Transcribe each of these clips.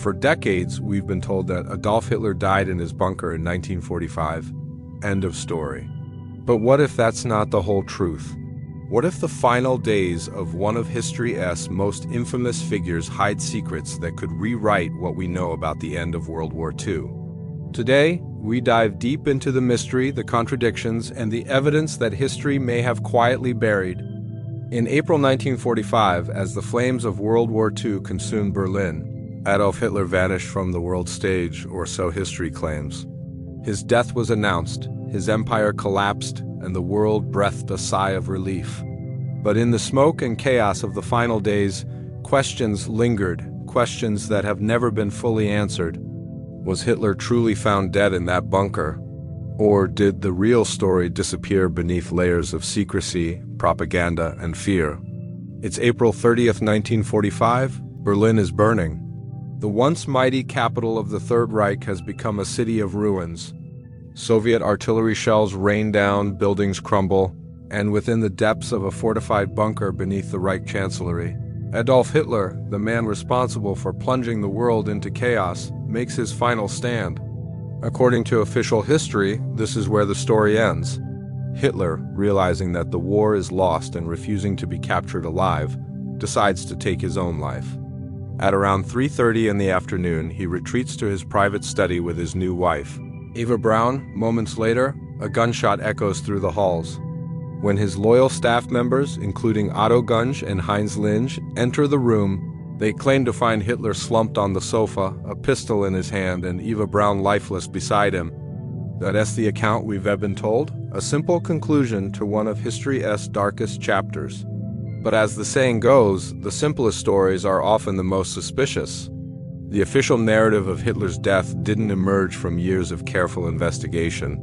For decades, we've been told that Adolf Hitler died in his bunker in 1945. End of story. But what if that's not the whole truth? What if the final days of one of history's most infamous figures hide secrets that could rewrite what we know about the end of World War II? Today, we dive deep into the mystery, the contradictions, and the evidence that history may have quietly buried. In April 1945, as the flames of World War II consumed Berlin, Adolf Hitler vanished from the world stage, or so history claims. His death was announced, his empire collapsed, and the world breathed a sigh of relief. But in the smoke and chaos of the final days, questions lingered, questions that have never been fully answered. Was Hitler truly found dead in that bunker? Or did the real story disappear beneath layers of secrecy, propaganda, and fear? It's April 30th, 1945. Berlin is burning. The once mighty capital of the Third Reich has become a city of ruins. Soviet artillery shells rain down, buildings crumble, and within the depths of a fortified bunker beneath the Reich Chancellery, Adolf Hitler, the man responsible for plunging the world into chaos, makes his final stand. According to official history, this is where the story ends. Hitler, realizing that the war is lost and refusing to be captured alive, decides to take his own life. At around 3:30 in the afternoon, he retreats to his private study with his new wife. Eva Braun. Moments later, a gunshot echoes through the halls. When his loyal staff members, including Otto Gunsch and Heinz Linge, enter the room, they claim to find Hitler slumped on the sofa, a pistol in his hand, and Eva Braun lifeless beside him. That's the account we've been told, a simple conclusion to one of history's darkest chapters. But as the saying goes, the simplest stories are often the most suspicious. The official narrative of Hitler's death didn't emerge from years of careful investigation.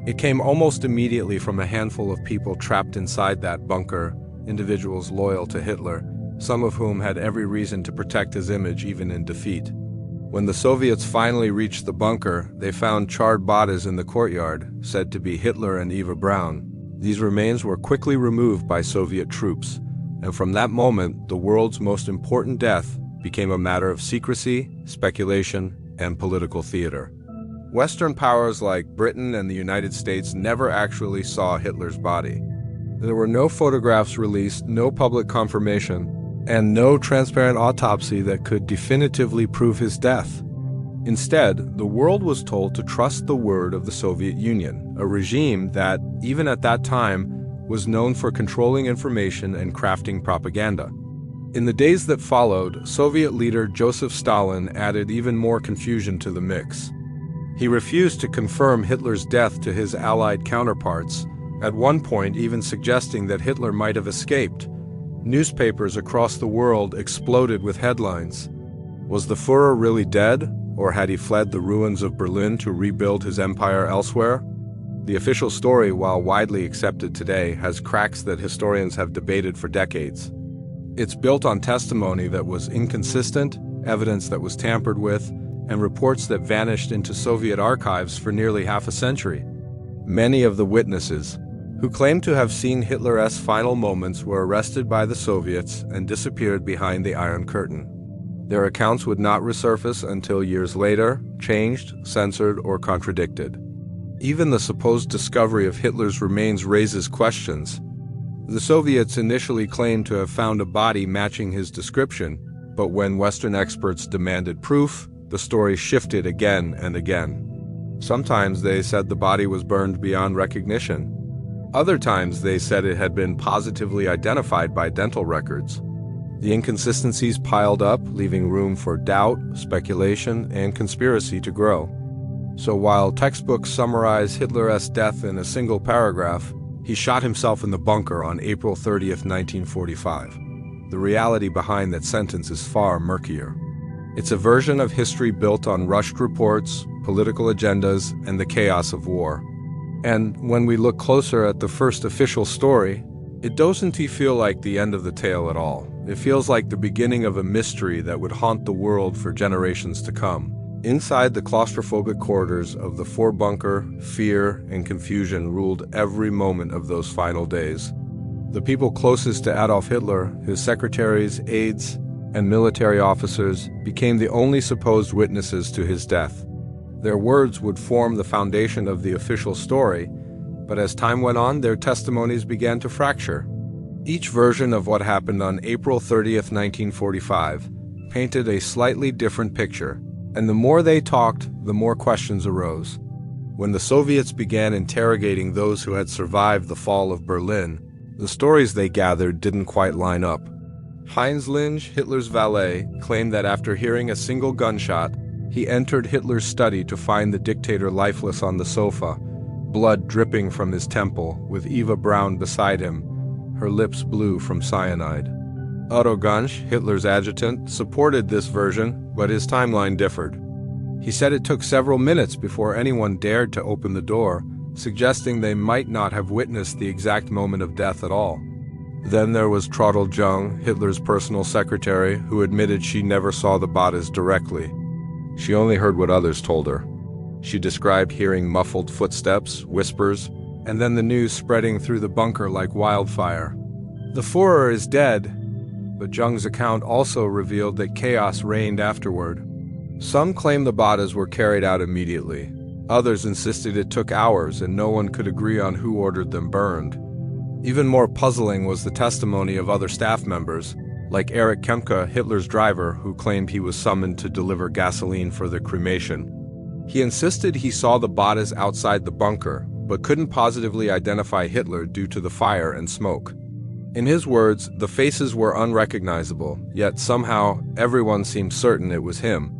It came almost immediately from a handful of people trapped inside that bunker, individuals loyal to Hitler, some of whom had every reason to protect his image even in defeat. When the Soviets finally reached the bunker, they found charred bodies in the courtyard, said to be Hitler and Eva Braun. These remains were quickly removed by Soviet troops, and from that moment, the world's most important death became a matter of secrecy, speculation, and political theater. Western powers like Britain and the United States never actually saw Hitler's body. There were no photographs released, no public confirmation, and no transparent autopsy that could definitively prove his death. Instead, the world was told to trust the word of the Soviet Union, a regime that, even at that time, was known for controlling information and crafting propaganda. In the days that followed, Soviet leader Joseph Stalin added even more confusion to the mix. He refused to confirm Hitler's death to his Allied counterparts, at one point even suggesting that Hitler might have escaped. Newspapers across the world exploded with headlines. Was the Führer really dead, or had he fled the ruins of Berlin to rebuild his empire elsewhere? The official story, while widely accepted today, has cracks that historians have debated for decades. It's built on testimony that was inconsistent, evidence that was tampered with, and reports that vanished into Soviet archives for nearly half a century. Many of the witnesses, who claimed to have seen Hitler's final moments, were arrested by the Soviets and disappeared behind the Iron Curtain. Their accounts would not resurface until years later, changed, censored, or contradicted. Even the supposed discovery of Hitler's remains raises questions. The Soviets initially claimed to have found a body matching his description, but when Western experts demanded proof, the story shifted again and again. Sometimes they said the body was burned beyond recognition. Other times they said it had been positively identified by dental records. The inconsistencies piled up, leaving room for doubt, speculation, and conspiracy to grow. So while textbooks summarize Hitler's death in a single paragraph, he shot himself in the bunker on April 30th, 1945. The reality behind that sentence is far murkier. It's a version of history built on rushed reports, political agendas, and the chaos of war. And when we look closer at the first official story, it doesn't feel like the end of the tale at all. It feels like the beginning of a mystery that would haunt the world for generations to come. Inside the claustrophobic corridors of the Four Bunker, fear and confusion ruled every moment of those final days. The people closest to Adolf Hitler, his secretaries, aides, and military officers became the only supposed witnesses to his death. Their words would form the foundation of the official story, but as time went on, their testimonies began to fracture. Each version of what happened on April 30th, 1945, painted a slightly different picture, and the more they talked, the more questions arose. When the Soviets began interrogating those who had survived the fall of Berlin, the stories they gathered didn't quite line up. Heinz Linge, Hitler's valet, claimed that after hearing a single gunshot, he entered Hitler's study to find the dictator lifeless on the sofa, blood dripping from his temple, with Eva Braun beside him, her lips blue from cyanide. Otto Gunsch, Hitler's adjutant, supported this version, but his timeline differed. He said it took several minutes before anyone dared to open the door, suggesting they might not have witnessed the exact moment of death at all. Then there was Traudl Jung, Hitler's personal secretary, who admitted she never saw the bodies directly. She only heard what others told her. She described hearing muffled footsteps, whispers, and then the news spreading through the bunker like wildfire. The Führer is dead, but Jung's account also revealed that chaos reigned afterward. Some claim the bodies were carried out immediately. Others insisted it took hours and no one could agree on who ordered them burned. Even more puzzling was the testimony of other staff members, like Erich Kempka, Hitler's driver, who claimed he was summoned to deliver gasoline for the cremation. He insisted he saw the bodies outside the bunker, but couldn't positively identify Hitler due to the fire and smoke. In his words, the faces were unrecognizable, yet somehow everyone seemed certain it was him.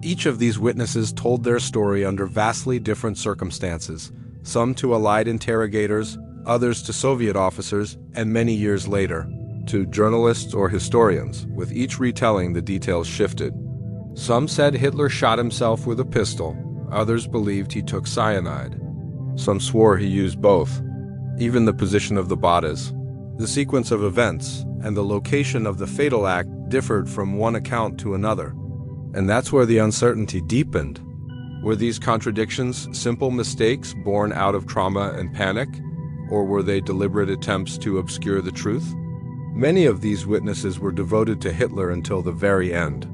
Each of these witnesses told their story under vastly different circumstances, some to Allied interrogators, others to Soviet officers, and many years later, to journalists or historians, with each retelling the details shifted. Some said Hitler shot himself with a pistol, others believed he took cyanide. Some swore he used both. Even the position of the bodies, the sequence of events, and the location of the fatal act differed from one account to another. And that's where the uncertainty deepened. Were these contradictions simple mistakes born out of trauma and panic, or were they deliberate attempts to obscure the truth? Many of these witnesses were devoted to Hitler until the very end.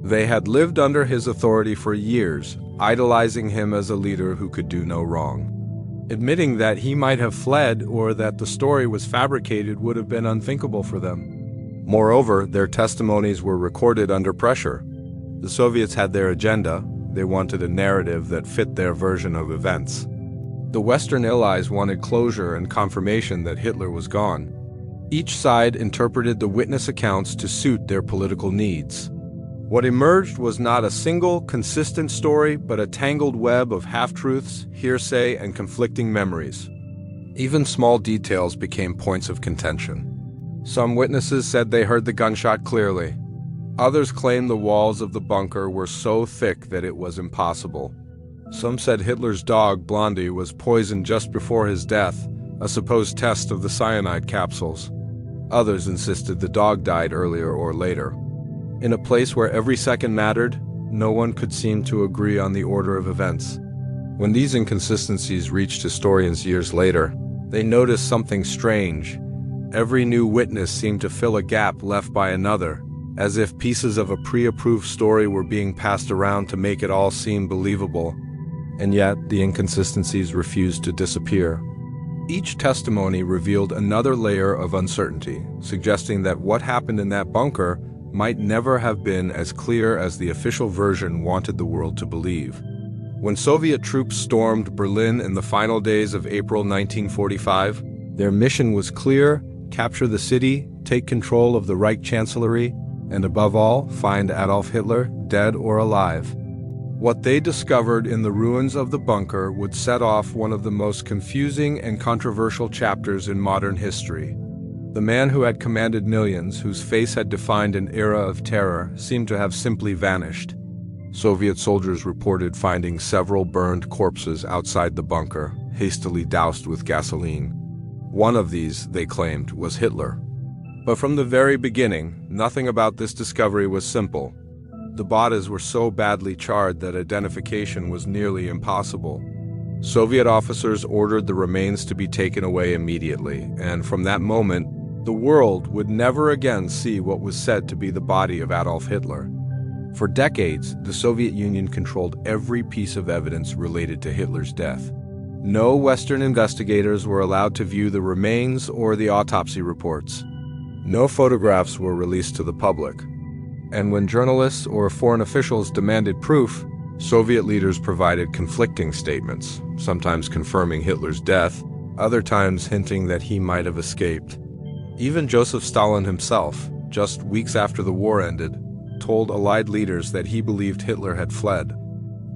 They had lived under his authority for years, idolizing him as a leader who could do no wrong. Admitting that he might have fled or that the story was fabricated would have been unthinkable for them. Moreover, their testimonies were recorded under pressure. The Soviets had their agenda. They wanted a narrative that fit their version of events. The Western Allies wanted closure and confirmation that Hitler was gone. Each side interpreted the witness accounts to suit their political needs. What emerged was not a single, consistent story, but a tangled web of half-truths, hearsay, and conflicting memories. Even small details became points of contention. Some witnesses said they heard the gunshot clearly. Others claimed the walls of the bunker were so thick that it was impossible. Some said Hitler's dog, Blondie, was poisoned just before his death, a supposed test of the cyanide capsules. Others insisted the dog died earlier or later. In a place where every second mattered, no one could seem to agree on the order of events. When these inconsistencies reached historians years later, they noticed something strange. Every new witness seemed to fill a gap left by another, as if pieces of a pre-approved story were being passed around to make it all seem believable. And yet, the inconsistencies refused to disappear. Each testimony revealed another layer of uncertainty, suggesting that what happened in that bunker might never have been as clear as the official version wanted the world to believe. When Soviet troops stormed Berlin in the final days of April 1945, their mission was clear: capture the city, take control of the Reich Chancellery, and above all, find Adolf Hitler, dead or alive. What they discovered in the ruins of the bunker would set off one of the most confusing and controversial chapters in modern history. The man who had commanded millions, whose face had defined an era of terror, seemed to have simply vanished. Soviet soldiers reported finding several burned corpses outside the bunker, hastily doused with gasoline. One of these, they claimed, was Hitler. But from the very beginning, nothing about this discovery was simple. The bodies were so badly charred that identification was nearly impossible. Soviet officers ordered the remains to be taken away immediately, and from that moment, The world would never again see what was said to be the body of Adolf Hitler. For decades, the Soviet Union controlled every piece of evidence related to Hitler's death. No Western investigators were allowed to view the remains or the autopsy reports. No photographs were released to the public. And when journalists or foreign officials demanded proof, Soviet leaders provided conflicting statements, sometimes confirming Hitler's death, other times hinting that he might have escaped. Even Joseph Stalin himself, just weeks after the war ended, told Allied leaders that he believed Hitler had fled.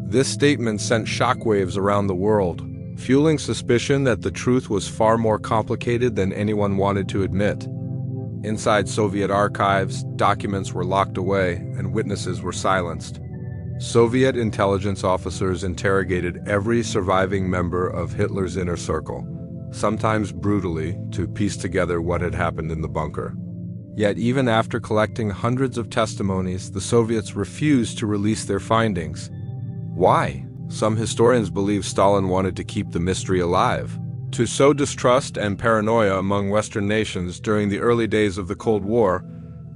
This statement sent shockwaves around the world, fueling suspicion that the truth was far more complicated than anyone wanted to admit. Inside Soviet archives, documents were locked away and witnesses were silenced. Soviet intelligence officers interrogated every surviving member of Hitler's inner circle, sometimes brutally, to piece together what had happened in the bunker. Yet even after collecting hundreds of testimonies, the Soviets refused to release their findings. Why? Some historians believe Stalin wanted to keep the mystery alive. To sow distrust and paranoia among Western nations during the early days of the Cold War,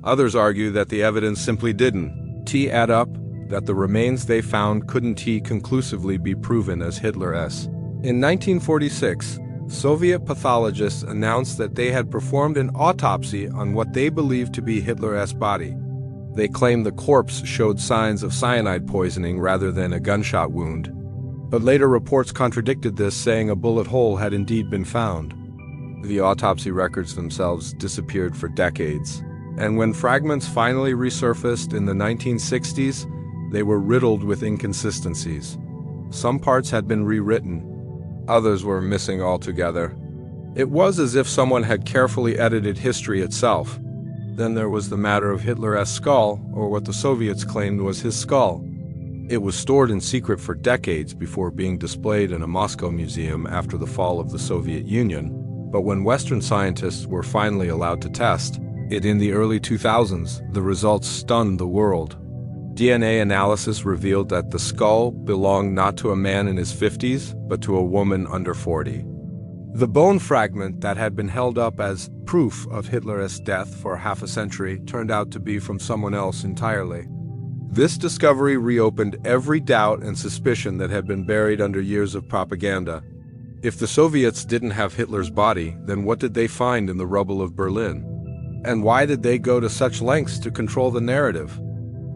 others argue that the evidence simply didn't add up, that the remains they found couldn't conclusively be proven as Hitler's. In 1946, Soviet pathologists announced that they had performed an autopsy on what they believed to be Hitler's body. They claimed the corpse showed signs of cyanide poisoning rather than a gunshot wound. But later reports contradicted this, saying a bullet hole had indeed been found. The autopsy records themselves disappeared for decades, and when fragments finally resurfaced in the 1960s, they were riddled with inconsistencies. Some parts had been rewritten, others were missing altogether. It was as if someone had carefully edited history itself. Then there was the matter of Hitler's skull, or what the Soviets claimed was his skull. It was stored in secret for decades before being displayed in a Moscow museum after the fall of the Soviet Union. But when Western scientists were finally allowed to test it in the early 2000s, the results stunned the world. DNA analysis revealed that the skull belonged not to a man in his 50s, but to a woman under 40. The bone fragment that had been held up as proof of Hitler's death for half a century turned out to be from someone else entirely. This discovery reopened every doubt and suspicion that had been buried under years of propaganda. If the Soviets didn't have Hitler's body, then what did they find in the rubble of Berlin? And why did they go to such lengths to control the narrative?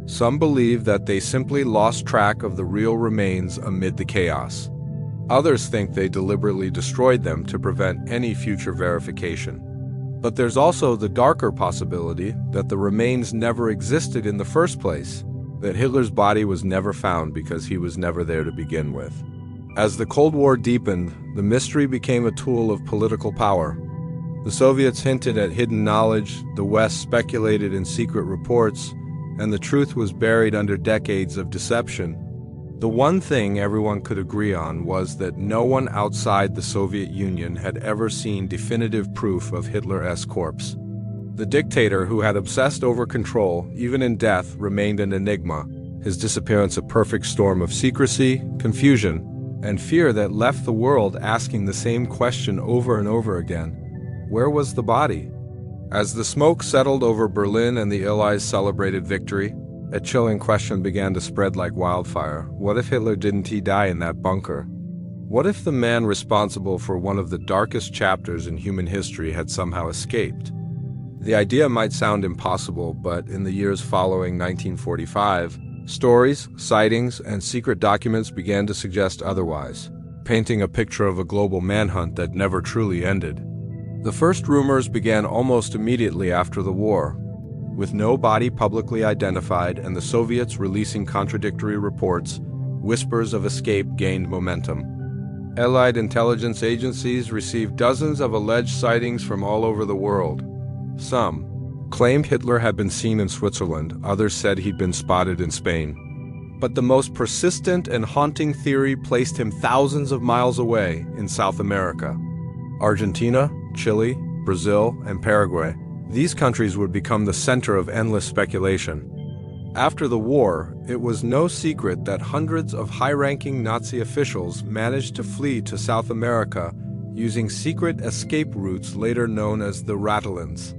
Some believe that they simply lost track of the real remains amid the chaos. Others think they deliberately destroyed them to prevent any future verification. But there's also the darker possibility that the remains never existed in the first place, that Hitler's body was never found because he was never there to begin with. As the Cold War deepened, the mystery became a tool of political power. The Soviets hinted at hidden knowledge, the West speculated in secret reports, and the truth was buried under decades of deception. The one thing everyone could agree on was that no one outside the Soviet Union had ever seen definitive proof of Hitler's corpse. The dictator who had obsessed over control, even in death, remained an enigma, his disappearance a perfect storm of secrecy, confusion, and fear that left the world asking the same question over and over again. Where was the body? As the smoke settled over Berlin and the Allies celebrated victory, a chilling question began to spread like wildfire. What if Hitler didn't die in that bunker? What if the man responsible for one of the darkest chapters in human history had somehow escaped? The idea might sound impossible, but in the years following 1945, stories, sightings, and secret documents began to suggest otherwise, painting a picture of a global manhunt that never truly ended. The first rumors began almost immediately after the war. With no body publicly identified and the Soviets releasing contradictory reports, whispers of escape gained momentum. Allied intelligence agencies received dozens of alleged sightings from all over the world. Some claimed Hitler had been seen in Switzerland, others said he'd been spotted in Spain. But the most persistent and haunting theory placed him thousands of miles away in South America. Argentina, Chile, Brazil, and Paraguay. These countries would become the center of endless speculation. After the war, it was no secret that hundreds of high-ranking Nazi officials managed to flee to South America using secret escape routes later known as the Rattlins.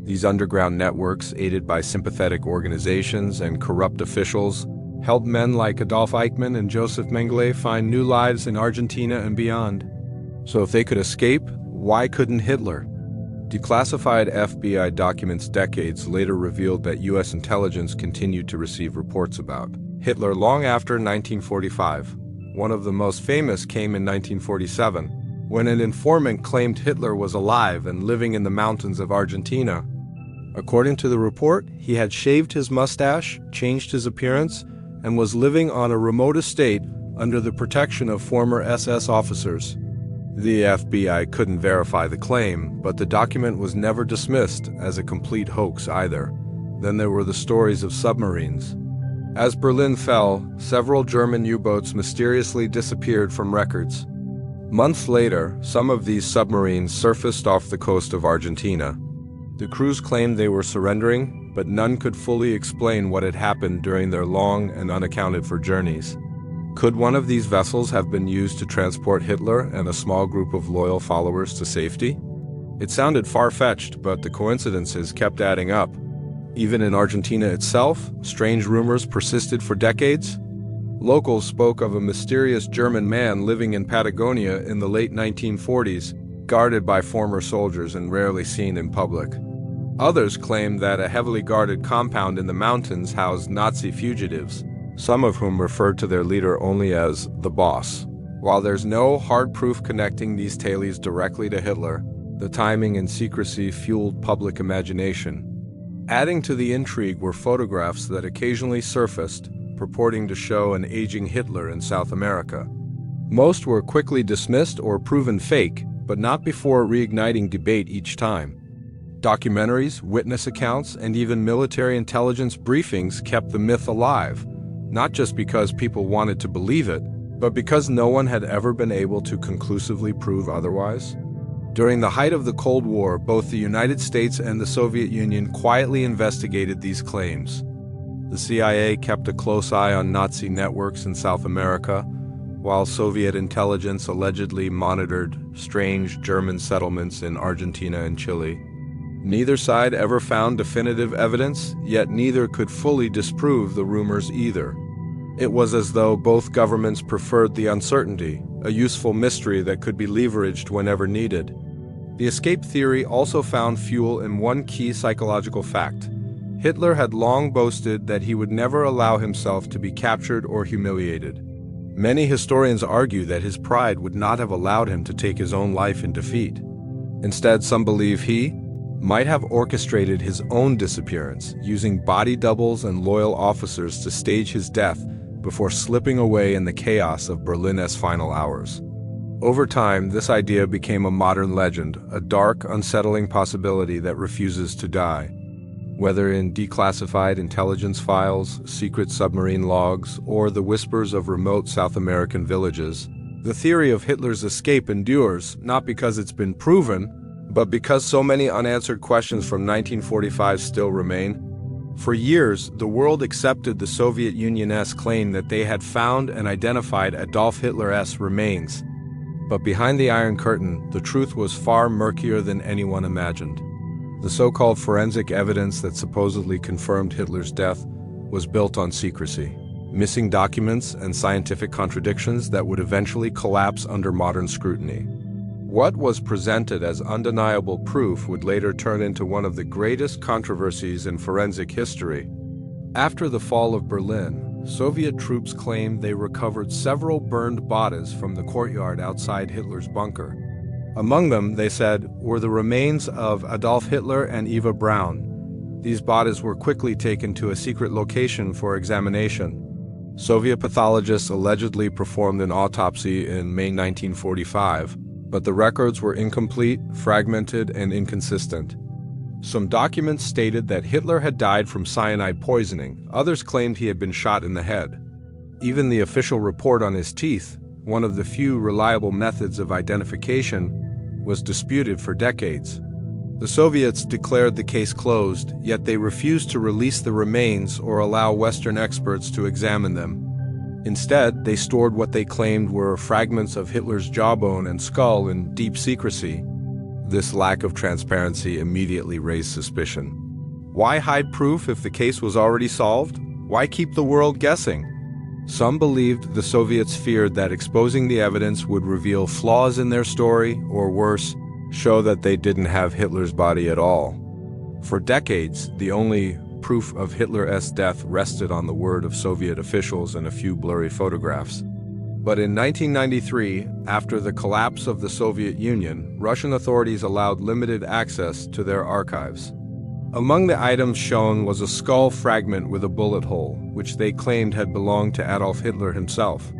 These underground networks, aided by sympathetic organizations and corrupt officials, helped men like Adolf Eichmann and Joseph Mengele find new lives in Argentina and beyond. So if they could escape, why couldn't Hitler? Declassified FBI documents decades later revealed that U.S. intelligence continued to receive reports about Hitler long after 1945. One of the most famous came in 1947, when an informant claimed Hitler was alive and living in the mountains of Argentina. According to the report, he had shaved his mustache, changed his appearance, and was living on a remote estate under the protection of former SS officers. The FBI couldn't verify the claim, but the document was never dismissed as a complete hoax either. Then there were the stories of submarines. As Berlin fell, several German U-boats mysteriously disappeared from records. Months later, some of these submarines surfaced off the coast of Argentina. The crews claimed they were surrendering, but none could fully explain what had happened during their long and unaccounted-for journeys. Could one of these vessels have been used to transport Hitler and a small group of loyal followers to safety? It sounded far-fetched, but the coincidences kept adding up. Even in Argentina itself, strange rumors persisted for decades. Locals spoke of a mysterious German man living in Patagonia in the late 1940s, guarded by former soldiers and rarely seen in public. Others claimed that a heavily guarded compound in the mountains housed Nazi fugitives, some of whom referred to their leader only as the boss. While there's no hard proof connecting these tales directly to Hitler, the timing and secrecy fueled public imagination. Adding to the intrigue were photographs that occasionally surfaced, purporting to show an aging Hitler in South America. Most were quickly dismissed or proven fake, but not before reigniting debate each time. Documentaries, witness accounts, and even military intelligence briefings kept the myth alive, not just because people wanted to believe it, but because no one had ever been able to conclusively prove otherwise. During the height of the Cold War, both the United States and the Soviet Union quietly investigated these claims. The CIA kept a close eye on Nazi networks in South America, while Soviet intelligence allegedly monitored strange German settlements in Argentina and Chile. Neither side ever found definitive evidence, yet neither could fully disprove the rumors either. It was as though both governments preferred the uncertainty, a useful mystery that could be leveraged whenever needed. The escape theory also found fuel in one key psychological fact. Hitler had long boasted that he would never allow himself to be captured or humiliated. Many historians argue that his pride would not have allowed him to take his own life in defeat. Instead, some believe he might have orchestrated his own disappearance, using body doubles and loyal officers to stage his death before slipping away in the chaos of Berlin's final hours. Over time, this idea became a modern legend, a dark, unsettling possibility that refuses to die. Whether in declassified intelligence files, secret submarine logs, or the whispers of remote South American villages, the theory of Hitler's escape endures, not because it's been proven, but because so many unanswered questions from 1945 still remain. For years, the world accepted the Soviet Union's claim that they had found and identified Adolf Hitler's remains. But behind the Iron Curtain, the truth was far murkier than anyone imagined. The so-called forensic evidence that supposedly confirmed Hitler's death was built on secrecy, missing documents and scientific contradictions that would eventually collapse under modern scrutiny. What was presented as undeniable proof would later turn into one of the greatest controversies in forensic history. After the fall of Berlin, Soviet troops claimed they recovered several burned bodies from the courtyard outside Hitler's bunker. Among them, they said, were the remains of Adolf Hitler and Eva Braun. These bodies were quickly taken to a secret location for examination. Soviet pathologists allegedly performed an autopsy in May 1945, but the records were incomplete, fragmented, and inconsistent. Some documents stated that Hitler had died from cyanide poisoning. Others claimed he had been shot in the head. Even the official report on his teeth, one of the few reliable methods of identification, was disputed for decades. The Soviets declared the case closed, yet they refused to release the remains or allow Western experts to examine them. Instead, they stored what they claimed were fragments of Hitler's jawbone and skull in deep secrecy. This lack of transparency immediately raised suspicion. Why hide proof if the case was already solved? Why keep the world guessing? Some believed the Soviets feared that exposing the evidence would reveal flaws in their story, or worse, show that they didn't have Hitler's body at all. For decades, the only proof of Hitler's death rested on the word of Soviet officials and a few blurry photographs. But in 1993, after the collapse of the Soviet Union, Russian authorities allowed limited access to their archives. Among the items shown was a skull fragment with a bullet hole, which they claimed had belonged to Adolf Hitler himself.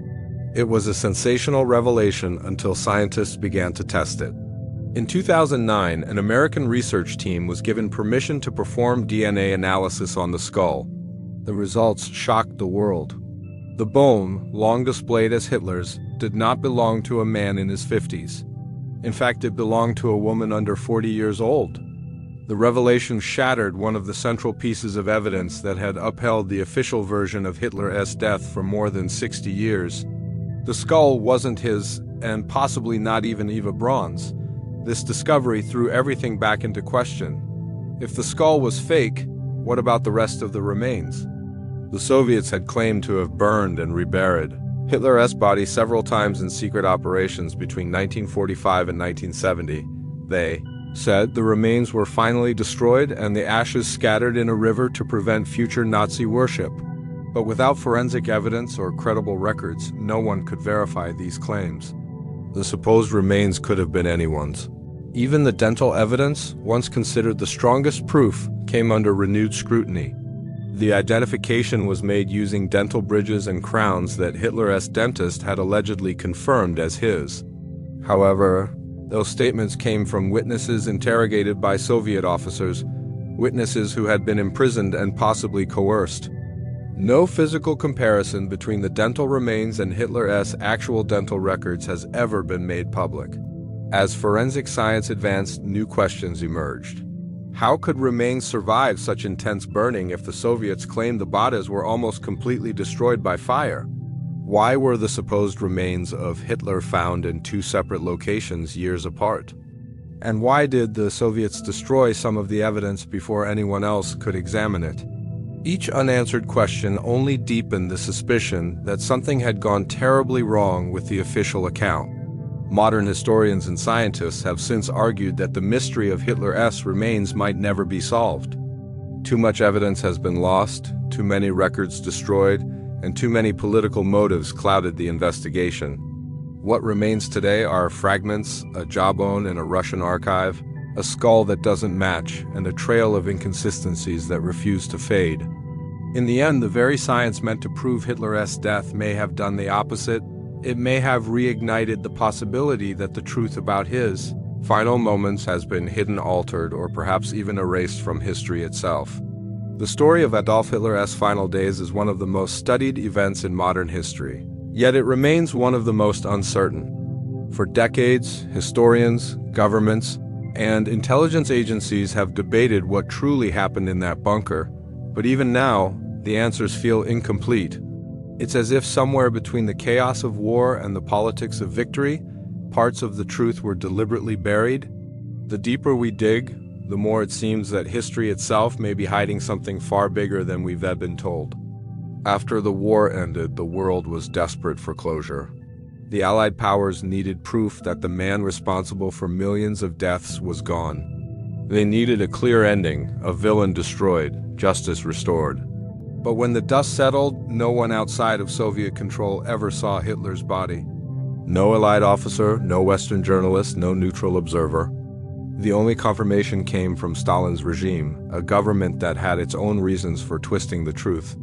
It was a sensational revelation until scientists began to test it. In 2009, an American research team was given permission to perform DNA analysis on the skull. The results shocked the world. The bone, long displayed as Hitler's, did not belong to a man in his 50s. In fact, it belonged to a woman under 40 years old. The revelation shattered one of the central pieces of evidence that had upheld the official version of Hitler's death for more than 60 years. The skull wasn't his, and possibly not even Eva Braun's. This discovery threw everything back into question. If the skull was fake, what about the rest of the remains? The Soviets had claimed to have burned and reburied Hitler's body several times in secret operations between 1945 and 1970. They said the remains were finally destroyed and the ashes scattered in a river to prevent future Nazi worship. But without forensic evidence or credible records, no one could verify these claims. The supposed remains could have been anyone's. Even the dental evidence, once considered the strongest proof, came under renewed scrutiny. The identification was made using dental bridges and crowns that Hitler's dentist had allegedly confirmed as his. However, those statements came from witnesses interrogated by Soviet officers, witnesses who had been imprisoned and possibly coerced. No physical comparison between the dental remains and Hitler's actual dental records has ever been made public. As forensic science advanced, new questions emerged. How could remains survive such intense burning if the Soviets claimed the bodies were almost completely destroyed by fire? Why were the supposed remains of Hitler found in two separate locations years apart? And why did the Soviets destroy some of the evidence before anyone else could examine it? Each unanswered question only deepened the suspicion that something had gone terribly wrong with the official account. Modern historians and scientists have since argued that the mystery of Hitler's remains might never be solved. Too much evidence has been lost, too many records destroyed, and too many political motives clouded the investigation. What remains today are fragments, a jawbone in a Russian archive, a skull that doesn't match, and a trail of inconsistencies that refuse to fade. In the end, the very science meant to prove Hitler's death may have done the opposite. It may have reignited the possibility that the truth about his final moments has been hidden, altered, or perhaps even erased from history itself. The story of Adolf Hitler's final days is one of the most studied events in modern history, yet it remains one of the most uncertain. For decades, historians, governments, and intelligence agencies have debated what truly happened in that bunker, but even now, the answers feel incomplete. It's as if somewhere between the chaos of war and the politics of victory, parts of the truth were deliberately buried. The deeper we dig, the more it seems that history itself may be hiding something far bigger than we've ever been told. After the war ended, the world was desperate for closure. The Allied powers needed proof that the man responsible for millions of deaths was gone. They needed a clear ending, a villain destroyed, justice restored. But when the dust settled, no one outside of Soviet control ever saw Hitler's body. No Allied officer, no Western journalist, no neutral observer. The only confirmation came from Stalin's regime, a government that had its own reasons for twisting the truth.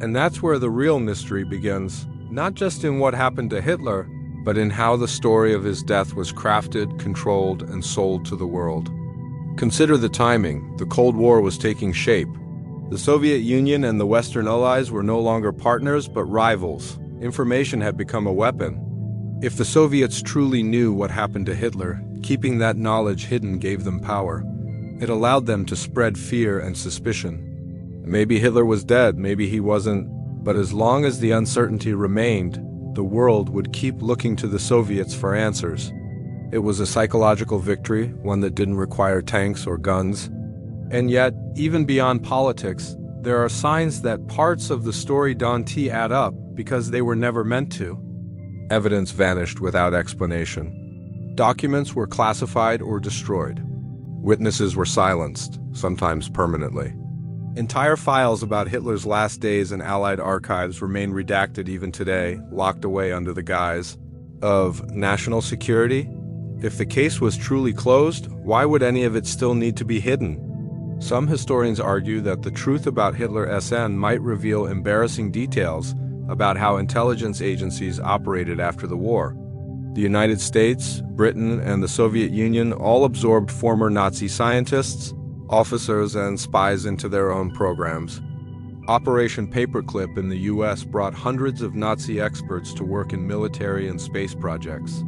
And that's where the real mystery begins, not just in what happened to Hitler, but in how the story of his death was crafted, controlled, and sold to the world. Consider the timing. The Cold War was taking shape. The Soviet Union and the Western Allies were no longer partners, but rivals. Information had become a weapon. If the Soviets truly knew what happened to Hitler, keeping that knowledge hidden gave them power. It allowed them to spread fear and suspicion. Maybe Hitler was dead, maybe he wasn't. But as long as the uncertainty remained, the world would keep looking to the Soviets for answers. It was a psychological victory, one that didn't require tanks or guns. And yet, even beyond politics, there are signs that parts of the story don't add up because they were never meant to. Evidence vanished without explanation. Documents were classified or destroyed. Witnesses were silenced, sometimes permanently. Entire files about Hitler's last days in Allied archives remain redacted even today, locked away under the guise of national security. If the case was truly closed, why would any of it still need to be hidden? Some historians argue that the truth about Hitler SN might reveal embarrassing details about how intelligence agencies operated after the war. The United States, Britain, and the Soviet Union all absorbed former Nazi scientists, officers, and spies into their own programs. Operation Paperclip in the US brought hundreds of Nazi experts to work in military and space projects.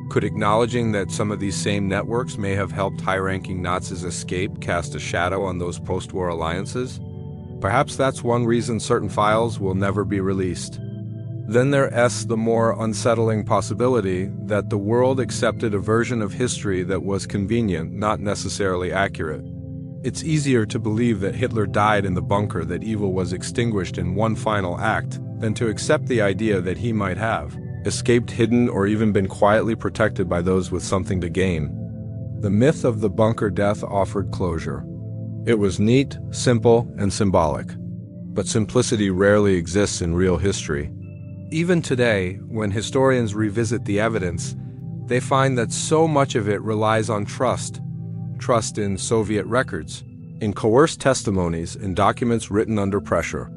Could acknowledging that some of these same networks may have helped high-ranking Nazis escape cast a shadow on those post-war alliances? Perhaps that's one reason certain files will never be released. Then there's the more unsettling possibility that the world accepted a version of history that was convenient, not necessarily accurate. It's easier to believe that Hitler died in the bunker, that evil was extinguished in one final act, than to accept the idea that he might have escaped, hidden, or even been quietly protected by those with something to gain. The myth of the bunker death offered closure. It was neat, simple, and symbolic. But simplicity rarely exists in real history. Even today, when historians revisit the evidence, they find that so much of it relies on trust in Soviet records, in coerced testimonies, in documents written under pressure.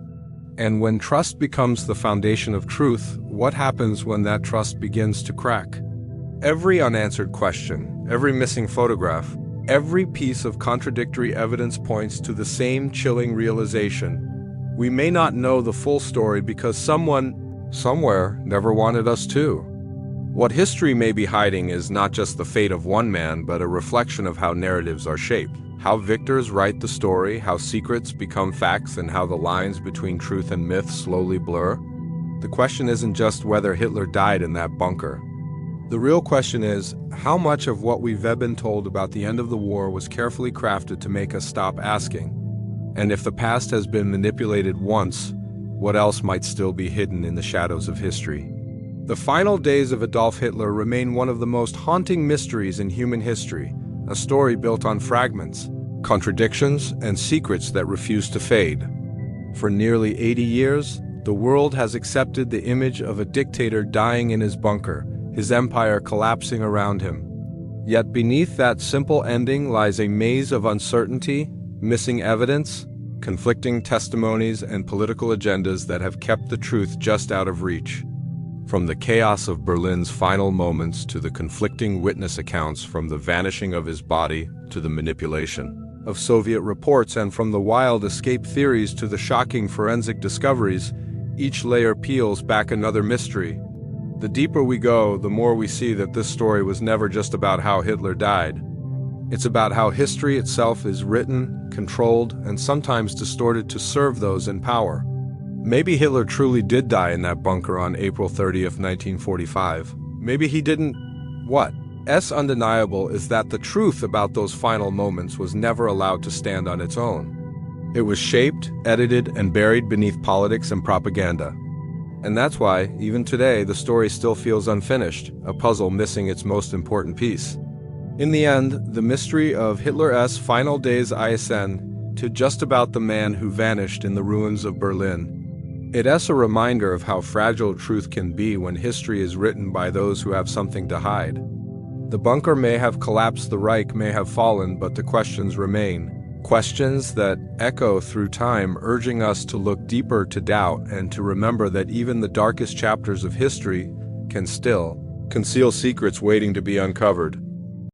And when trust becomes the foundation of truth, what happens when that trust begins to crack? Every unanswered question, every missing photograph, every piece of contradictory evidence points to the same chilling realization: we may not know the full story because someone, somewhere, never wanted us to. What history may be hiding is not just the fate of one man, but a reflection of how narratives are shaped, how victors write the story, how secrets become facts, and how the lines between truth and myth slowly blur. The question isn't just whether Hitler died in that bunker. The real question is, how much of what we've been told about the end of the war was carefully crafted to make us stop asking? And if the past has been manipulated once, what else might still be hidden in the shadows of history? The final days of Adolf Hitler remain one of the most haunting mysteries in human history, a story built on fragments, contradictions, and secrets that refuse to fade. For nearly 80 years, the world has accepted the image of a dictator dying in his bunker, his empire collapsing around him. Yet beneath that simple ending lies a maze of uncertainty, missing evidence, conflicting testimonies, and political agendas that have kept the truth just out of reach. From the chaos of Berlin's final moments to the conflicting witness accounts, from the vanishing of his body to the manipulation of Soviet reports, and from the wild escape theories to the shocking forensic discoveries, each layer peels back another mystery. The deeper we go, the more we see that this story was never just about how Hitler died. It's about how history itself is written, controlled, and sometimes distorted to serve those in power. Maybe Hitler truly did die in that bunker on April 30th, 1945. Maybe he didn't. What's undeniable is that the truth about those final moments was never allowed to stand on its own. It was shaped, edited, and buried beneath politics and propaganda. And that's why, even today, the story still feels unfinished, a puzzle missing its most important piece. In the end, the mystery of Hitler's final days ISN to just about the man who vanished in the ruins of Berlin. It's a reminder of how fragile truth can be when history is written by those who have something to hide. The bunker may have collapsed, the Reich may have fallen, but the questions remain. Questions that echo through time, urging us to look deeper, to doubt, and to remember that even the darkest chapters of history can still conceal secrets waiting to be uncovered.